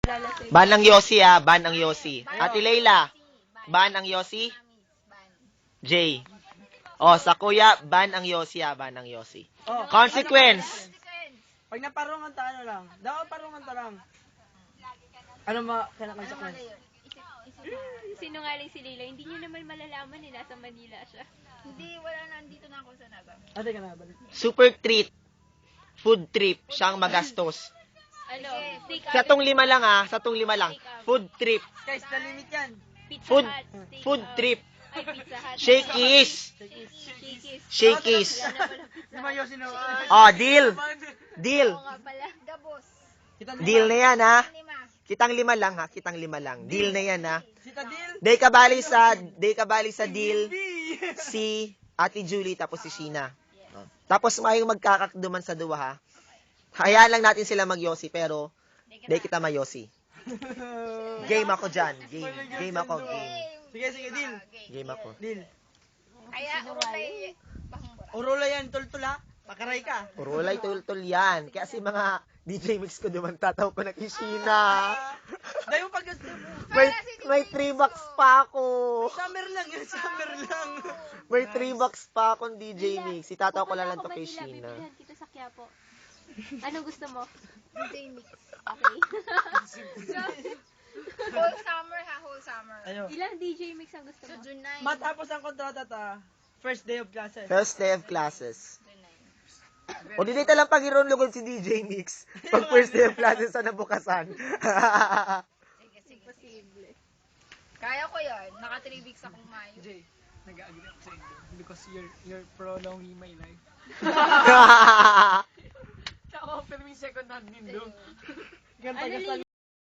Lalasing. Ban ang Yossi ah, ban ang Yossi. Ate Leila, ban ang Yossi? J. Oh, sa kuya, ban ang Yossi ah, ban ang Yossi. Oh, Consequence. Pag naparungan ta, ano lang. Daw parungan ta lang. Ano consequence? Sinungaling si Leila. Hindi niyo naman malalaman eh. Nasa Manila siya. Hindi, wala na. Andito na ako sa Naga. Ate ka na, balik. Super treat. Food trip. Siyang magastos. Ano? Steak Sa tong lima lang ah, sa tong lima lang. Food trip. Guys, the limit yan. Pizza Food, Hut, steak food out. trip. Ay, Pizza Hut. Shakies. Shakies. Shakies. Wala na pala Pizza Hut. Lumayo sino. Oh, deal. Deal. Oo nga pala. Gabos. Deal na yan ha. 5. Kitang lima lang ha, kitang lima lang. Deal na yan ha. Sita deal. Day kabali sa deal si Ate Julie tapos si Sheena. Oh. Tapos mayong magkakakduman sa duwa ha. Hayaan lang natin sila magyosi pero day kita mayosi. Game ako dyan. Game ako. Game. Sige, deal. Game ako. Deal. Kaya, urulay. Pahambura. Urula yan, tul-tul ha. Pakaray ka. Urulay tul-tul yan. Kaya si mga DJ mix ko duman tataw ko ng Sheena. Dahil yung pag-gusto May 3 bucks pa ako. Summer lang yan, summer lang. May 3 bucks pa akong DJ mix. Itataw ko lang to kay Manila, Sheena. bibilihan kita sa Quiapo. Ano gusto mo? DJ mix. Okay. Whole summer ha, whole summer. Ayo. Ilang DJ mix ang gusto So, mo? June 9. Matapos ang kontrata ta, first day of classes. First day of classes. June 9. O di talang pagiron lugod si DJ Mix. Pag first day of classes sa nabukasan. Sige, sige. Posible. Kaya ko yan. Naka 3 weeks akong Mayo. Jay, nag-agree ako sa inyo because you're prolonging my life. Tsaka offer mo yung second hand din doon. Ganun Ano, tagas lang